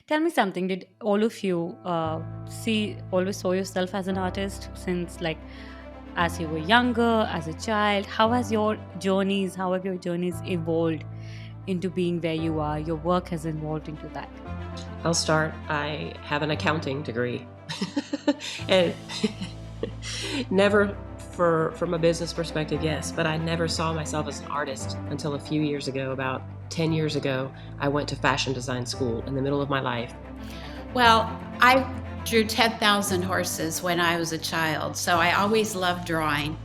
Tell me something. Did all of you always saw yourself as an artist since, like, as you were younger, as a child? How have your journeys evolved into being where you are? Your work has evolved into that. I'll start. I have an accounting degree. And never from a business perspective, yes, but I never saw myself as an artist until a few years ago. About 10 years ago, I went to fashion design school in the middle of my life. Well, I drew 10,000 horses when I was a child, so I always loved drawing.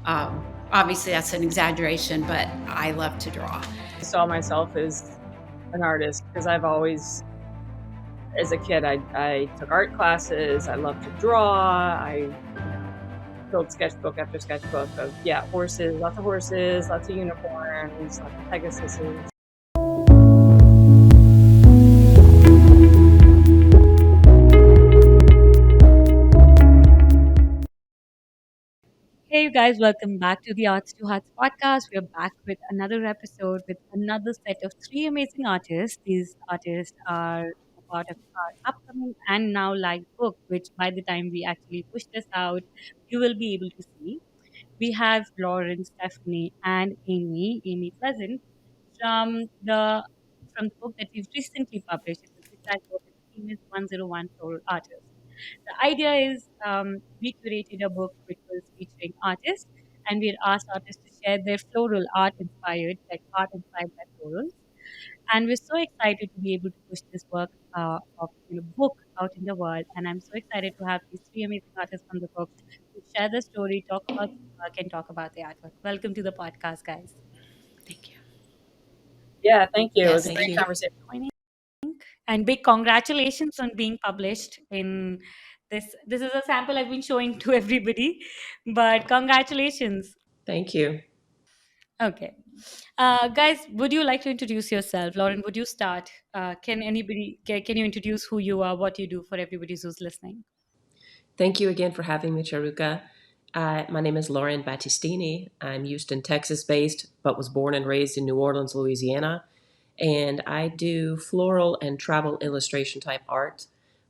Obviously, that's an exaggeration, but I love to draw. I saw myself as an artist because I've always, as a kid, I took art classes. I loved to draw. I filled sketchbook after sketchbook of horses, lots of unicorns, lots of Pegasuses. Hey, you guys, welcome back to the Arts to Hearts podcast. We're back with another episode with another set of three amazing artists. These artists are a part of our upcoming and now live book, which by the time we actually push this out, you will be able to see. We have Lauren, Stephanie, and Amy Pleasant from the book that we've recently published. It's a big book. The theme is 101 Floral Artists. The idea is we curated a book which was featuring artists, and we had asked artists to share their floral art inspired, like art inspired by florals. And we're so excited to be able to push this work of book out in the world. And I'm so excited to have these three amazing artists from the book to share the story, talk about the work, and talk about the artwork. Welcome to the podcast, guys. Thank you. Yeah, thank you. It was Yes, a thank great you. conversation. And big congratulations on being published in this. This is a sample I've been showing to everybody, but congratulations. Thank you. Okay. Guys, would you like to introduce yourself? Lauren, would you start? Can you introduce who you are, what you do for everybody who's listening? Thank you again for having me, Charuka. My name is Lauren Battistini. I'm Houston, Texas based, but was born and raised in New Orleans, Louisiana. And I do floral and travel illustration type art,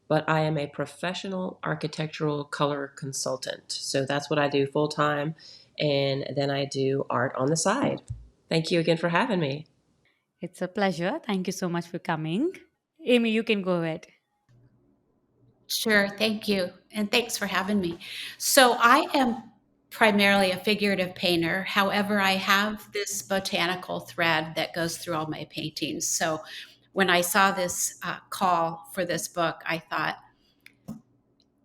but I am a professional architectural color consultant. So that's what I do full time. And then I do art on the side. Thank you again for having me. It's a pleasure. Thank you so much for coming. Amy, you can go ahead. Sure, thank you. And thanks for having me. So, I am primarily a figurative painter. However, I have this botanical thread that goes through all my paintings. So, when I saw this call for this book, I thought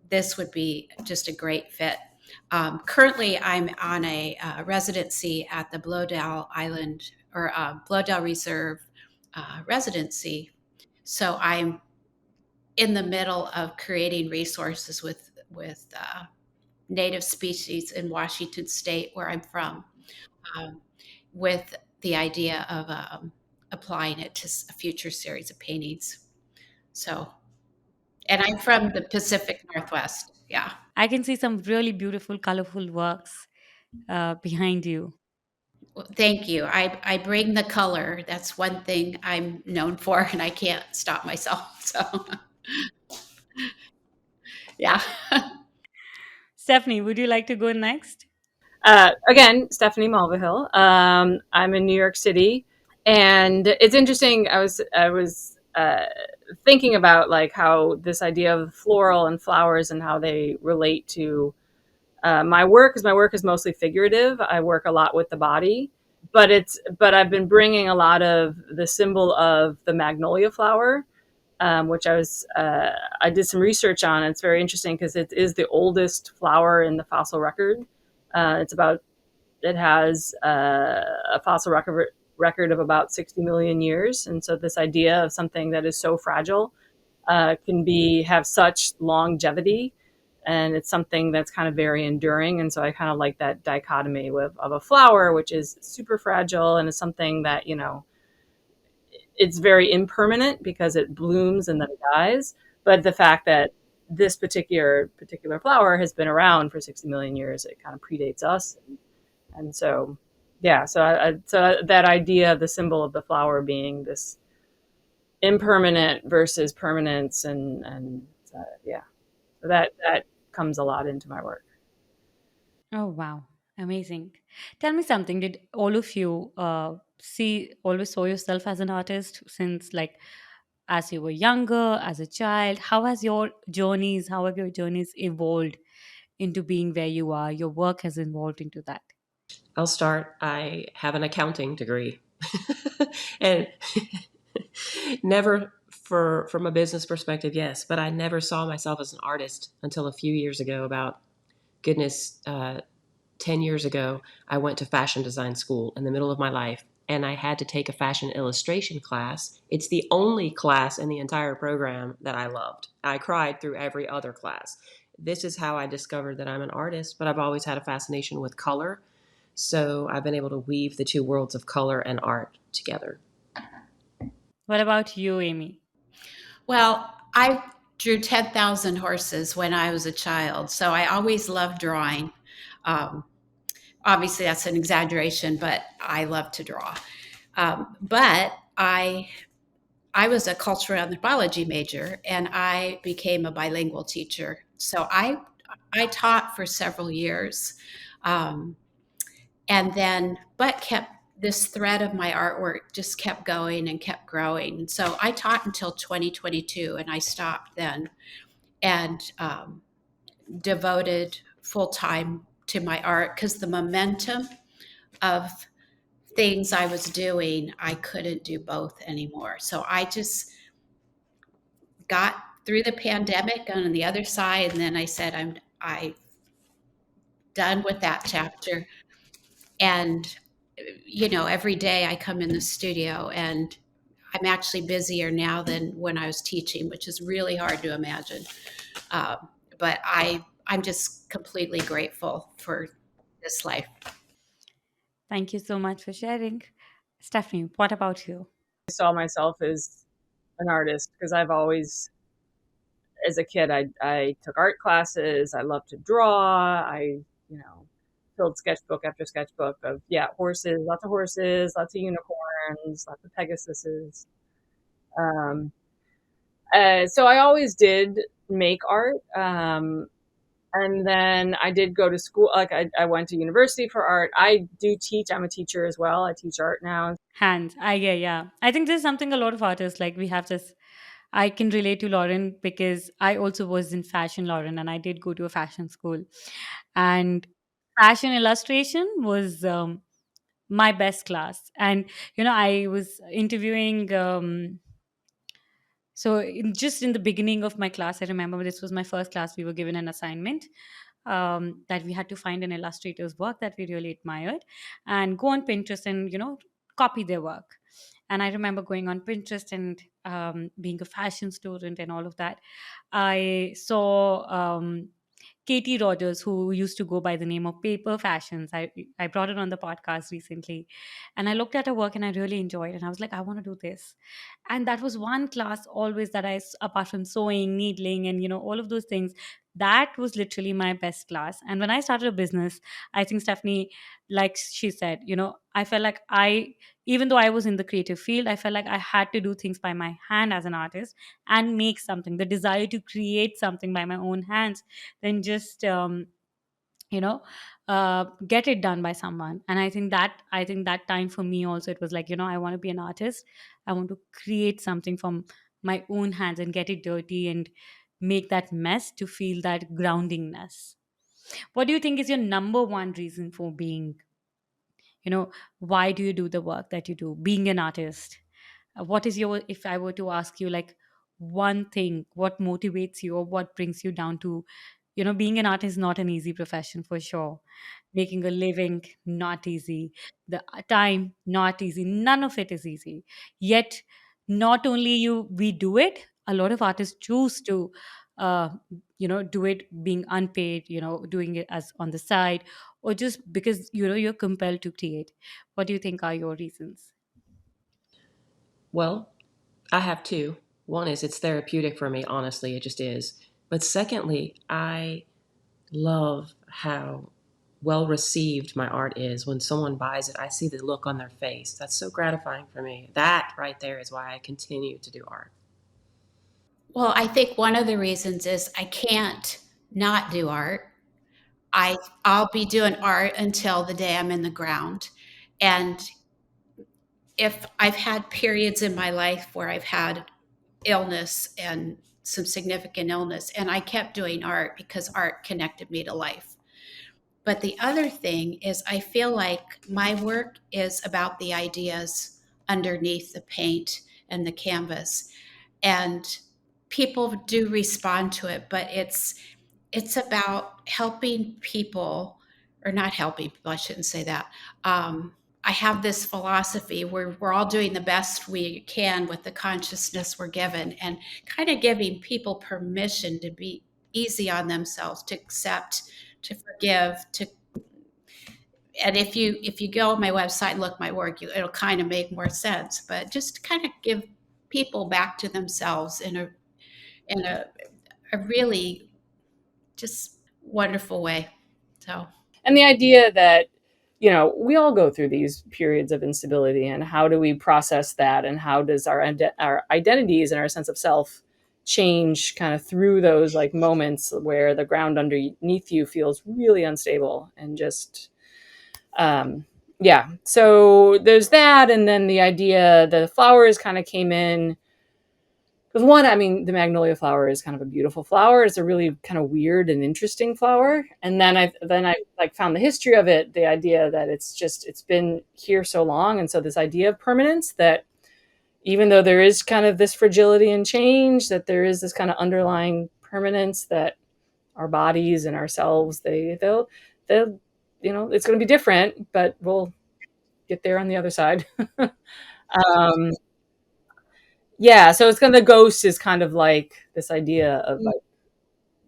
this would be just a great fit. Currently, I'm on a residency at the Blodell Island or Blodell Reserve residency. So I'm in the middle of creating resources with native species in Washington State, where I'm from, um, with the idea of applying it to a future series of paintings. So, and I'm from the Pacific Northwest. Yeah. I can see some really beautiful, colorful works behind you. Well, thank you. I bring the color. That's one thing I'm known for, and I can't stop myself. So, yeah. Stephanie, would you like to go next? Again, Stephanie Mulvihill. I'm in New York City, and it's interesting. I was thinking about like how this idea of floral and flowers and how they relate to my work. Because my work is mostly figurative. I work a lot with the body, but I've been bringing a lot of the symbol of the magnolia flower, which I did some research on. It's very interesting because it is the oldest flower in the fossil record. It's about it has a fossil record of about 60 million years. And so this idea of something that is so fragile can be have such longevity, and it's something that's kind of very enduring. And so I kind of like that dichotomy of a flower, which is super fragile and is something that, it's very impermanent because it blooms and then dies. But the fact that this particular flower has been around for 60 million years, it kind of predates us. And so, yeah, so that idea of the symbol of the flower being this impermanent versus permanence, and yeah, so that comes a lot into my work. Oh, wow. Amazing. Tell me something. Did all of you always saw yourself as an artist since, like, as you were younger, as a child? How have your journeys evolved into being where you are? Your work has evolved into that. I'll start. I have an accounting degree. And never for from a business perspective, yes, but I never saw myself as an artist until a few years ago. About goodness, 10 years ago, I went to fashion design school in the middle of my life, and I had to take a fashion illustration class. It's the only class in the entire program that I loved. I cried through every other class. This is how I discovered that I'm an artist, but I've always had a fascination with color. So I've been able to weave the two worlds of color and art together. What about you, Amy? Well, I drew 10,000 horses when I was a child, so I always loved drawing. Um, Obviously, that's an exaggeration, but I love to draw. But I was a cultural anthropology major, and I became a bilingual teacher. So I taught for several years, um, and then but kept this thread of my artwork just kept going and kept growing. And so I taught until 2022, and I stopped then and devoted full time to my art because the momentum of things I was doing, I couldn't do both anymore. So I just got through the pandemic on the other side, and then I said, I done with that chapter. And every day I come in the studio, and I'm actually busier now than when I was teaching, which is really hard to imagine. But I'm just completely grateful for this life. Thank you so much for sharing. Stephanie, what about you? I saw myself as an artist because I've always, as a kid, I took art classes. I loved to draw. You know, filled sketchbook after sketchbook of, yeah, horses, lots of unicorns, lots of Pegasuses. Um, so I always did make art. And then I did go to school. Like I went to university for art. I do teach. I'm a teacher as well. I teach art now. Hands. Yeah. I think there's something a lot of artists like we have this. I can relate to Lauren because I also was in fashion, Lauren, and I did go to a fashion school. And fashion illustration was my best class. And, I was interviewing. Just in the beginning of my class, I remember this was my first class. We were given an assignment that we had to find an illustrator's work that we really admired and go on Pinterest and, copy their work. And I remember going on Pinterest and being a fashion student and all of that. I saw Katie Rogers, who used to go by the name of Paper Fashions. I brought it on the podcast recently, and I looked at her work and I really enjoyed it. And I was like, I want to do this. And that was one class always that apart from sewing, needling, and all of those things, that was literally my best class. And when I started a business, I think Stephanie, like she said, I felt like even though I was in the creative field, I felt like I had to do things by my hand as an artist and make something. The desire to create something by my own hands than just you know get it done by someone. And I think that time for me also, it was like, I want to be an artist. I want to create something from my own hands and get it dirty and make that mess to feel that groundingness. What do you think is your number one reason for being, why do you do the work that you do, being an artist? What is your, if I were to ask you, like, one thing, what motivates you or what brings you down to, being an artist is not an easy profession for sure. Making a living, not easy. The time, not easy. None of it is easy. Yet, not only we do it, a lot of artists choose to, uh, do it being unpaid, doing it as on the side, or just because, you're compelled to create. What do you think are your reasons? Well, I have two. One is it's therapeutic for me, honestly, it just is. But secondly, I love how well received my art is. When someone buys it, I see the look on their face. That's so gratifying for me. That right there is why I continue to do art. Well, I think one of the reasons is I can't not do art. I'll be doing art until the day I'm in the ground. And if I've had periods in my life where I've had illness and some significant illness, and I kept doing art because art connected me to life. But the other thing is, I feel like my work is about the ideas underneath the paint and the canvas. And people do respond to it, but it's about helping people, or not helping people, I shouldn't say that. I have this philosophy where we're all doing the best we can with the consciousness we're given, and kind of giving people permission to be easy on themselves, to accept, to forgive, to and if you go on my website and look at my work, it'll kind of make more sense. But just kind of give people back to themselves in a really just wonderful way. So And the idea that, you know, we all go through these periods of instability, and how do we process that, and how does our identities and our sense of self change kind of through those like moments where the ground underneath you feels really unstable, and just yeah, so there's that. And then the idea, the flowers kind of came in because, one, I mean, the magnolia flower is kind of a beautiful flower. It's a really kind of weird and interesting flower. And then I like found the history of it, the idea that it's been here so long, and so this idea of permanence, that even though there is kind of this fragility and change, that there is this kind of underlying permanence, that our bodies and ourselves, they'll you know, it's going to be different, but we'll get there on the other side. um, yeah, so it's kind of, the ghost is kind of like this idea of like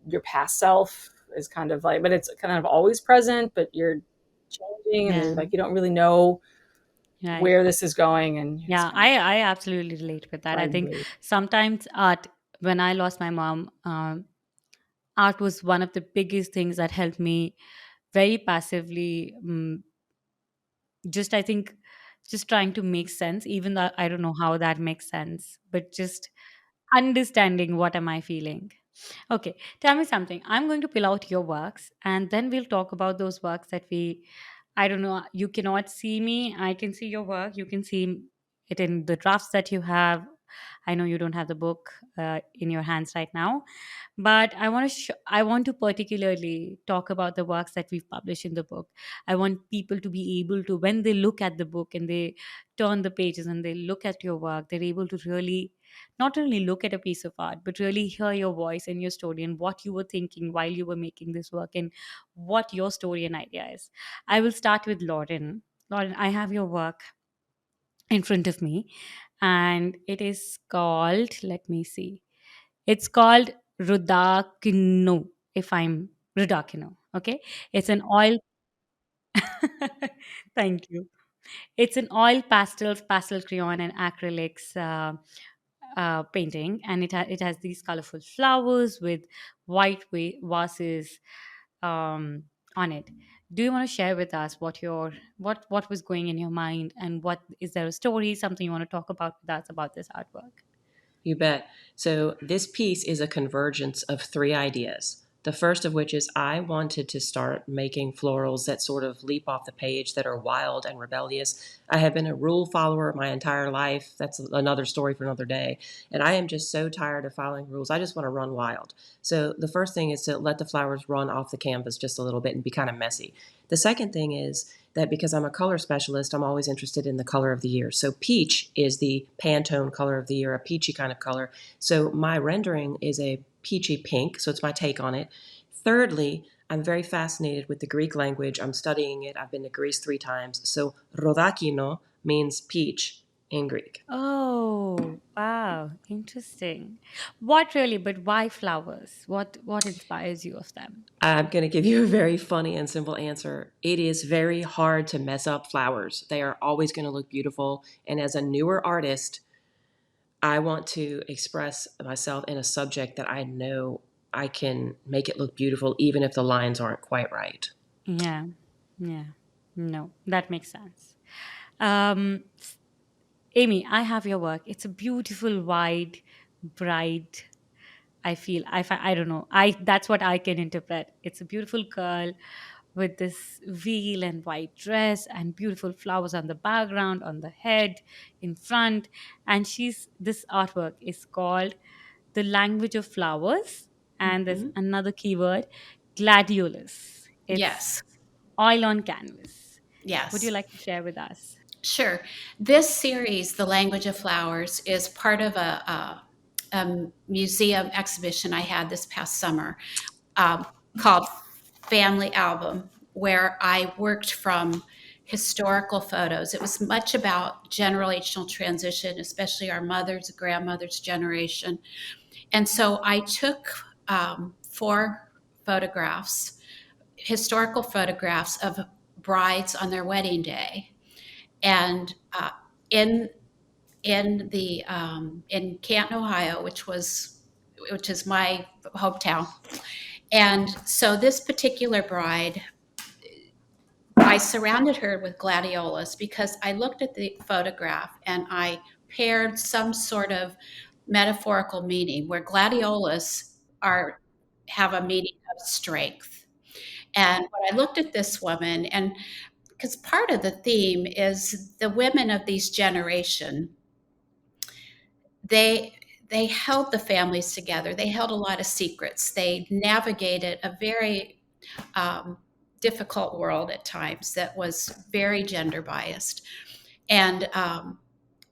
your past self is kind of like, but it's kind of always present, but you're changing, and Yeah. like you don't really know Right. where this is going, and it's Yeah, kind of I absolutely relate with that. I think vibrate. sometimes art, when I lost my mom, art was one of the biggest things that helped me very passively. Just, I think, just trying to make sense, even though I don't know how that makes sense, but just understanding what am I feeling. Okay, tell me something. I'm going to pull out your works, and then we'll talk about those works that we, I don't know, you cannot see me. I can see your work. You can see it in the drafts that you have. I know you don't have the book in your hands right now, but I want to particularly talk about the works that we've published in the book. I want people to be able to, when they look at the book and they turn the pages and they look at your work, they're able to really not only look at a piece of art, but really hear your voice and your story, and what you were thinking while you were making this work, and what your story and idea is. I will start with Lauren. Lauren, I have your work in front of me, and it is called, let me see, it's called Rudakino, if I'm Rudakino. Okay. It's an oil. Thank you. It's an oil pastels, pastel crayon, and acrylics painting, and it has these colorful flowers with white vases on it. Do you want to share with us what was going in your mind, and what is there a story, something you want to talk about with us about this artwork? You bet. So, this piece is a convergence of three ideas. The first of which is I wanted to start making florals that sort of leap off the page, that are wild and rebellious. I have been a rule follower my entire life. That's another story for another day. And I am just so tired of following rules. I just want to run wild. So, the first thing is to let the flowers run off the canvas just a little bit and be kind of messy. The second thing is that because I'm a color specialist, I'm always interested in the color of the year. So peach is the Pantone color of the year, a peachy kind of color. So my rendering is a peachy pink, so it's my take on it. Thirdly, I'm very fascinated with the Greek language. I'm studying it. I've been to Greece 3 times. So rodakino means peach in Greek. Oh, wow, interesting. What really, but why flowers? What inspires you of them? I'm going to give you a very funny and simple answer. It is very hard to mess up flowers. They are always going to look beautiful. And as a newer artist, I want to express myself in a subject that I know I can make it look beautiful, even if the lines aren't quite right. Yeah. Yeah. No, that makes sense. Um, Amy, I have your work. It's a beautiful, wide, bright. I don't know. That's what I can interpret. It's a beautiful girl with this veil and white dress and beautiful flowers on the background, on the head, in front. And this artwork is called The Language of Flowers. And there's Mhm. another keyword, gladiolus. It's Yes, oil on canvas. Would you yes. like to share with us? Sure. This series, The Language of Flowers, is part of a museum exhibition I had this past summer, um, called Family Album, where I worked from historical photos. It was much about generational transition, especially our mothers, grandmothers' generation. And so I took four photographs, historical photographs of brides on their wedding day. And in in Canton, Ohio, which is my hometown. And so this particular bride, I surrounded her with gladiolus because I looked at the photograph and I paired some sort of metaphorical meaning where gladiolus are have a meaning of strength. And when I looked at this woman, and because part of the theme is the women of these generation, they they held the families together. They held a lot of secrets. They navigated a very um, difficult world at times that was very gender biased. And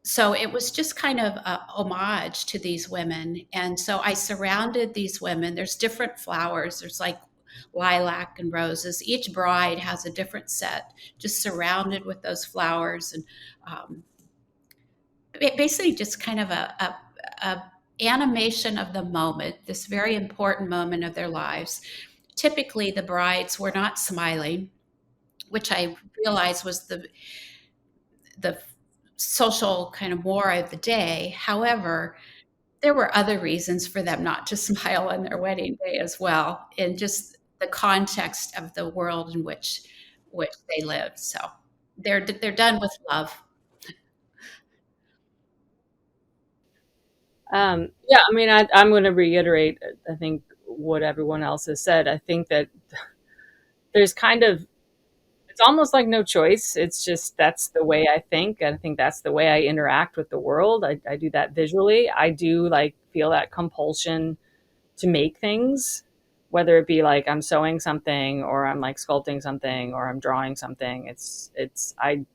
so it was just kind of a homage to these women. And so I surrounded these women. There's different flowers. There's like lilac and roses. Each bride has a different set, just surrounded with those flowers. And um, basically just kind of a animation of the moment, this very important moment of their lives. Typically, the brides were not smiling, which I realized was the social kind of more of the day. However, there were other reasons for them not to smile on their wedding day as well, in just the context of the world in which they lived. So they're done with love. Yeah, I mean, I'm going to reiterate, I think, what everyone else has said. I think that there's kind of, it's almost like no choice. It's just that's the way I think. I think that's the way I interact with the world. I do that visually. I do like feel that compulsion to make things, whether it be like I'm sewing something or I'm like sculpting something or I'm drawing something. I,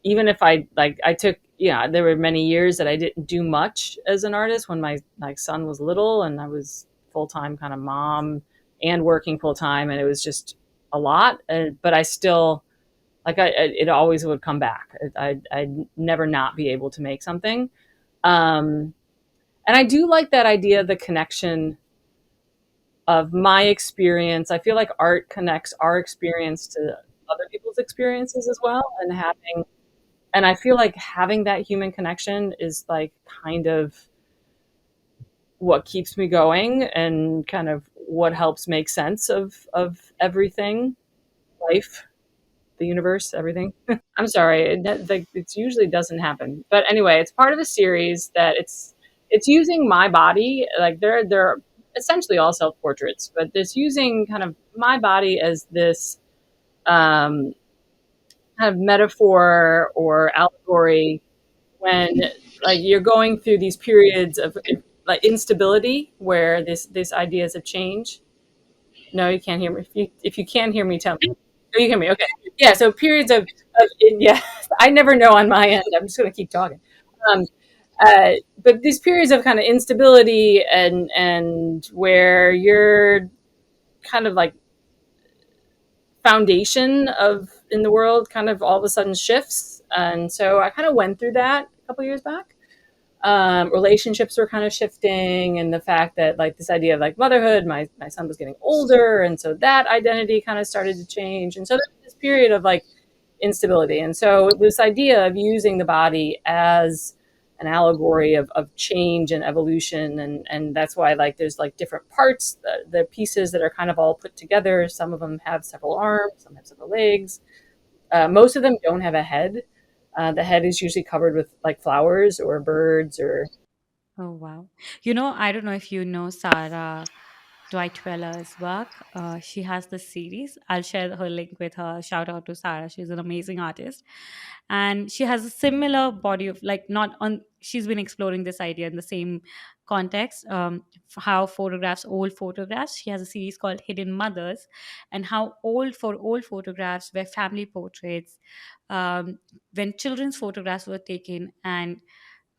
even if I like, I took, yeah, there were many years that I didn't do much as an artist when my like son was little and I was full time kind of mom and working full time, and it was just a lot. But I still like it always would come back. I'd never not be able to make something. And I do like that idea, the connection of my experience. I feel like art connects our experience to other people's experiences as well, and I feel like having that human connection is like kind of what keeps me going and kind of what helps make sense of everything, life, the universe, everything. I'm sorry, it usually doesn't happen, but anyway, it's part of a series that it's using my body. Like they're essentially all self portraits, but it's using kind of my body as this um, kind of metaphor or allegory when like you're going through these periods of like instability where this ideas of change. No, you can't hear me. If you can hear me, tell me. Oh, you hear me? Okay. Yeah. So periods of yeah, I never know on my end. I'm just going to keep talking. Um, but these periods of kind of instability and where you're kind of like foundation of in the world kind of all of a sudden shifts, and so I kind of went through that a couple years back. Relationships were kind of shifting, and the fact that like this idea of like motherhood, my son was getting older, and so that identity kind of started to change, and so there was this period of like instability, and so this idea of using the body as an allegory of change and evolution, and that's why like there's like different parts, the pieces that are kind of all put together. Some of them have several arms, some have several legs. Most of them don't have a head. The head is usually covered with like flowers or birds or. Oh, wow. I don't know if you know Sarah Dwight-Weller's work. She has this series. I'll share her link with her. Shout out to Sarah. She's an amazing artist. And she has a similar body of, like, not on, she's been exploring this idea in the same context. How photographs, old photographs, she has a series called Hidden Mothers, and how old photographs were family portraits. When children's photographs were taken, and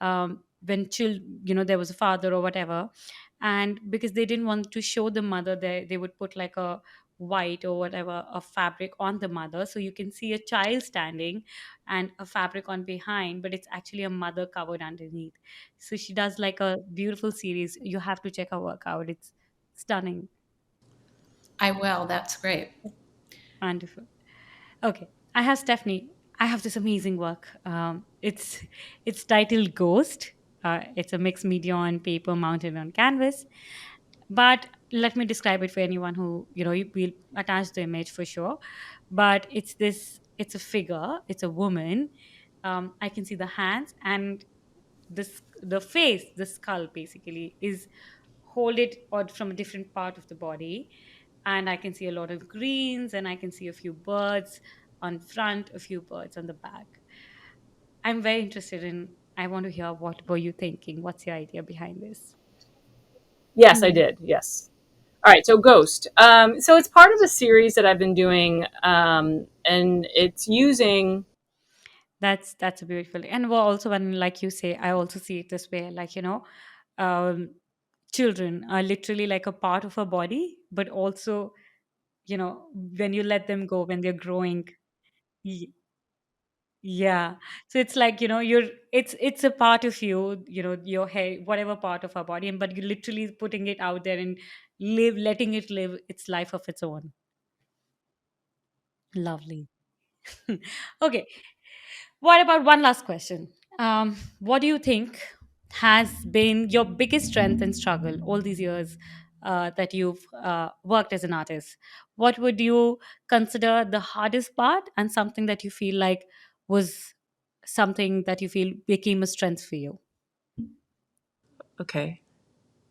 when there was a father or whatever, and because they didn't want to show the mother, they would put like a white or whatever a fabric on the mother, so you can see a child standing and a fabric on behind, but it's actually a mother covered underneath. So she does like a beautiful series. You have to check her work out. It's stunning. I will. That's great. Wonderful. Okay, I have Stephanie. I have this amazing work. It's titled Ghost. It's a mixed media on paper mounted on canvas. But let me describe it for anyone who you will attach the image for sure. But it's this. It's a figure. It's a woman. I can see the hands and the face, the skull basically is hold it or from a different part of the body, and I can see a lot of greens, and I can see a few birds on front, a few birds on the back. I'm very interested in. I want to hear what were you thinking. What's your idea behind this? Yes, I Hmm. did. Yes. All right. So Ghost. So it's part of a series that I've been doing, and it's using. That's a beautiful, and well, also when, like you say, I also see it this way, like um, children are literally like a part of a body, but also when you let them go when they're growing. Yeah. So it's like, it's a part of you, your hair, whatever part of our body, and but you're literally putting it out there and letting it live its life of its own. Lovely. Okay. What about one last question? What do you think has been your biggest strength and struggle all these years that you've worked as an artist? What would you consider the hardest part, and something that you feel like was something that you feel became a strength for you? Okay.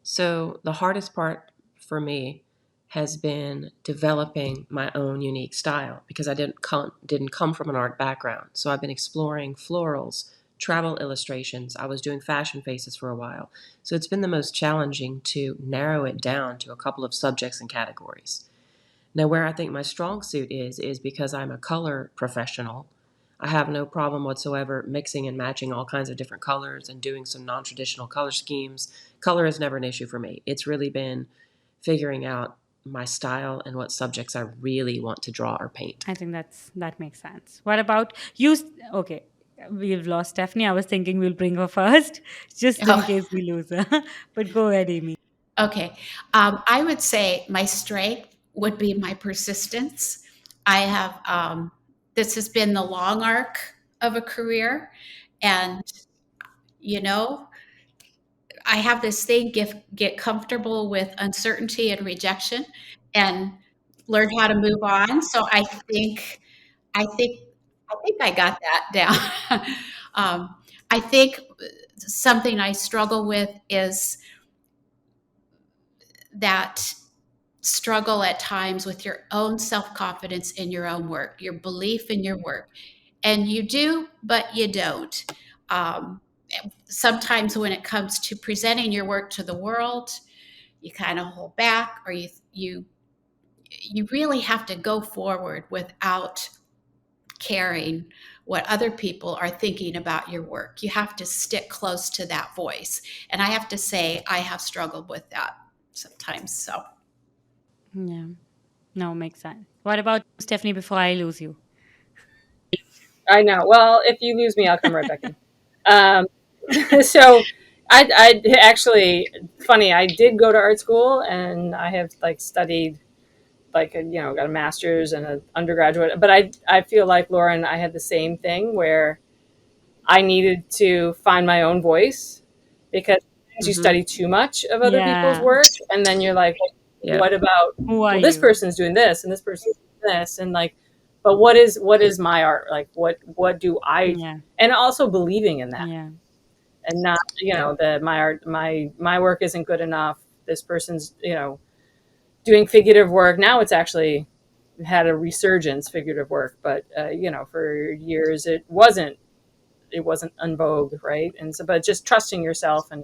So the hardest part for me has been developing my own unique style because I didn't come from an art background. So I've been exploring florals, travel illustrations. I was doing fashion faces for a while. So it's been the most challenging to narrow it down to a couple of subjects and categories. Now, where I think my strong suit is because I'm a color professional. I have no problem whatsoever mixing and matching all kinds of different colors and doing some non traditional color schemes. Color is never an issue for me. It's really been figuring out my style and what subjects I really want to draw or paint. I think that makes sense. What about you? Okay, we've lost Stephanie. I was thinking we'll bring her first, just in Oh, case we lose her. But go ahead, Amy. okay. I would say my strength would be my persistence. I have, this has been the long arc of a career. And, you know, I have this thing, get comfortable with uncertainty and rejection and learn how to move on. So I think, I think I got that down. I think something I struggle with is that struggle at times with your own self confidence in your own work, your belief in your work. And you do, but you don't. Um, Sometimes when it comes to presenting your work to the world, you kind of hold back, or you really have to go forward without caring what other people are thinking about your work. You have to stick close to that voice. And I have to say, I have struggled with that sometimes. So, Yeah. No, makes sense. What about Stephanie before I lose you? I know. Well, if you lose me, I'll come right back in. Um, so I actually funny. I did go to art school, and I have like studied like got a master's and an undergraduate. But I feel like Lauren, I had the same thing where I needed to find my own voice because sometimes you Mm-hmm. study too much of other people's Yeah. work, and then you're like, Yep. what about, Who are well, this you? person's doing this and this person's doing this, and like, but what is my art? Like, what do I, Yeah. and also believing in that, Yeah. and not, Yep. that my art, my work isn't good enough. This person's, doing figurative work. Now it's actually had a resurgence, figurative work, but for years it wasn't en vogue, right? And so, but just trusting yourself and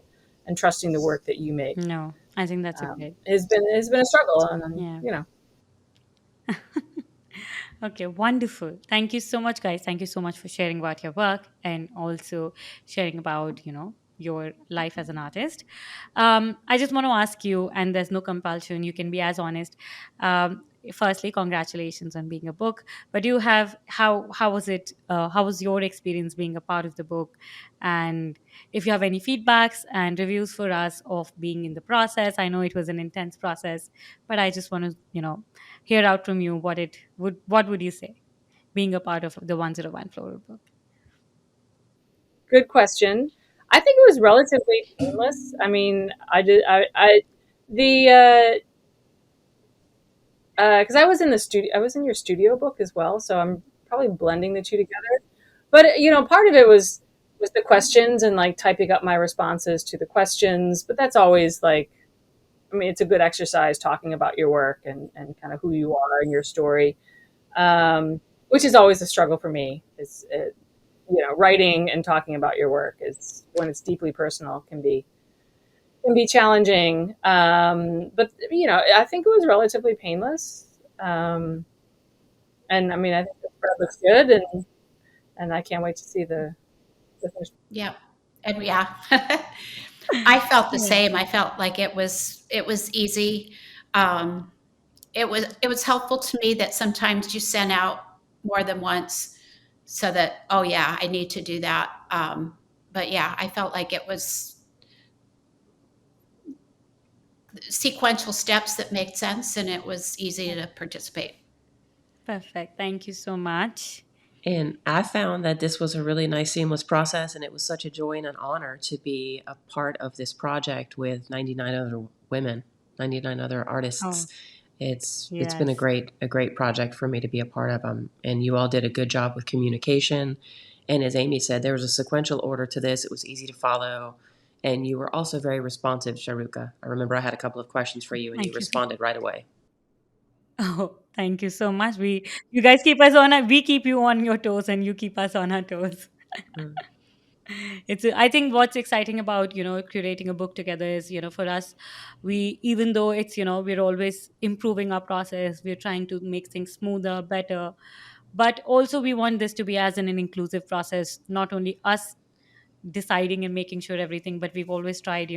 trusting the work that you make, No, I think that's a good. has been a struggle, and Yeah. you know. Okay, wonderful. Thank you so much, guys. Thank you so much for sharing about your work and also sharing about, your life as an artist. I just want to ask you, and there's no compulsion, you can be as honest. Firstly, congratulations on being a book. But you have how was it? How was your experience being a part of the book? And if you have any feedbacks and reviews for us of being in the process, I know it was an intense process, but I just want to, hear out from you what would you say being a part of the 101 Floral book? Good question. I think it was relatively painless. I mean, I did the because I was in the studio, I was in your studio book as well, so I'm probably blending the two together. But part of it was the questions and like typing up my responses to the questions. But that's always like, I mean, it's a good exercise talking about your work and kind of who you are and your story, which is always a struggle for me. Writing and talking about your work is, when it's deeply personal, can be challenging. But I think it was relatively painless. And I mean, I think the spread looks good, and I can't wait to see the finished. Yeah. And yeah, I felt the Yeah, same. I felt like it was easy. Um, it was helpful to me that sometimes you send out more than once, so that, oh yeah, I need to do that. But yeah, I felt like it was sequential steps that made sense, and it was easy to participate. perfect. Thank you so much. And I found that this was a really nice, seamless process, and it was such a joy and an honor to be a part of this project with 99 other women, 99 other Oh, artists. It's been a yes. great project for me to be a part of. And you all did a good job with communication. And as Amy said, there was a sequential order to this. It was easy to follow, and you were also very responsive, Sharuka. I remember I had a couple of questions for you, and you Thank you. responded right away. Oh, thank you so much. You guys keep us on we keep you on your toes and you keep us on our toes. Mm. I think what's exciting about, curating a book together is, for us, we, even though it's, we're always improving our process, we're trying to make things smoother, better, but also we want this to be as an inclusive process, not only us deciding and making sure everything, but we've always tried,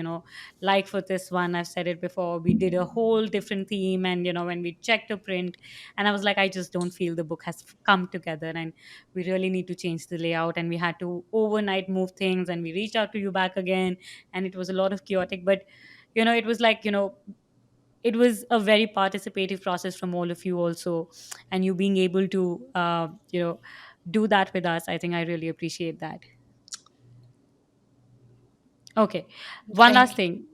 like for this one, I've said it before, we did a whole different theme, and when we checked a print, and I was like, I just don't feel the book has come together, and we really need to change the layout, and we had to overnight move things, and we reached out to you back again, and it was a lot of chaotic, but it was like, it was a very participative process from all of you also, and you being able to do that with us, I think I really appreciate that. Okay, one last Thank you. thing,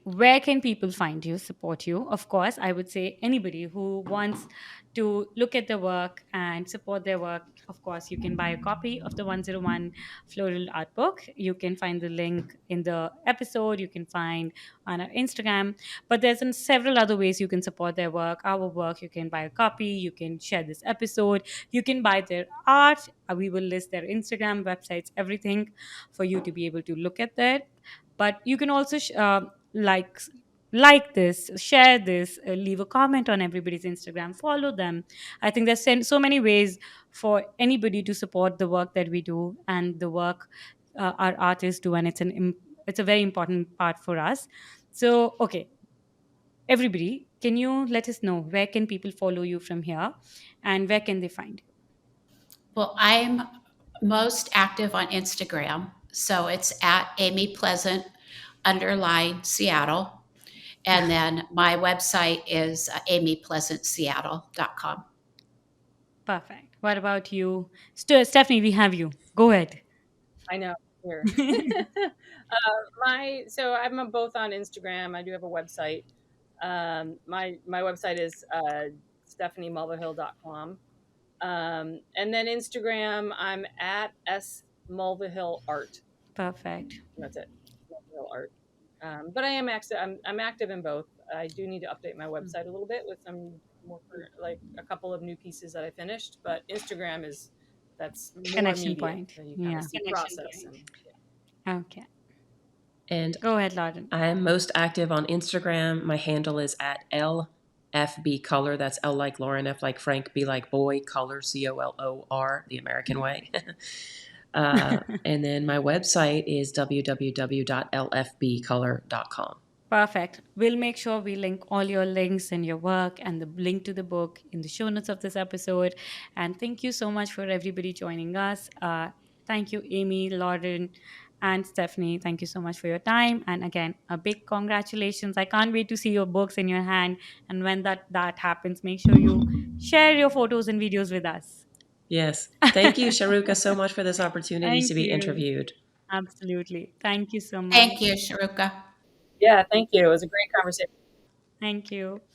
where can people find you, support you? Of course, I would say anybody who wants to look at the work and support their work, of course, you can buy a copy of the 101 Floral Art Book. You can find the link in the episode, you can find on our Instagram. But there's several other ways you can support their work, our work. You can buy a copy, you can share this episode, you can buy their art. We will list their Instagram, websites, everything for you to be able to look at that. But you can also like like this, share this, leave a comment on everybody's Instagram, follow them. I think there's so many ways for anybody to support the work that we do and the work our artists do, and it's a very important part for us. So okay, everybody, can you let us know where can people follow you from here, and where can they find you? Well, I'm most active on Instagram, so it's at Amy Pleasant underline Seattle, and then my website is amypleasantseattle.com. Perfect. What about you, Stephanie? We have you, go ahead. I know. Here. I'm both on Instagram. I do have a website. My website is stephaniemulvihill.com. And then Instagram, I'm at S Mulvihill Art. Perfect. That's it. Mulvihill Art. But I am active. I'm active in both. I do need to update my website a little bit with some more, like a couple of new pieces that I finished. But Instagram is that's more Connection immediate. point. That you kind of Yeah. see process and yeah. Okay. And Go ahead, Lauren. I am most active on Instagram. My handle is at LFB Color. That's L like Lauren, F like Frank, B like boy, color, COLOR, the American way. And then my website is www.lfbcolor.com. Perfect. We'll make sure we link all your links and your work and the link to the book in the show notes of this episode. And thank you so much for everybody joining us. Thank you, Amy, Lauren, and Stephanie. Thank you so much for your time. And again, a big congratulations. I can't wait to see your books in your hand. And when that happens, make sure you share your photos and videos with us. Yes. Thank you, Charuka, so much for this opportunity Thank to be you. interviewed. Absolutely. Thank you so Thank much. you, Sharuka. Yeah, thank you. It was a great conversation. Thank you.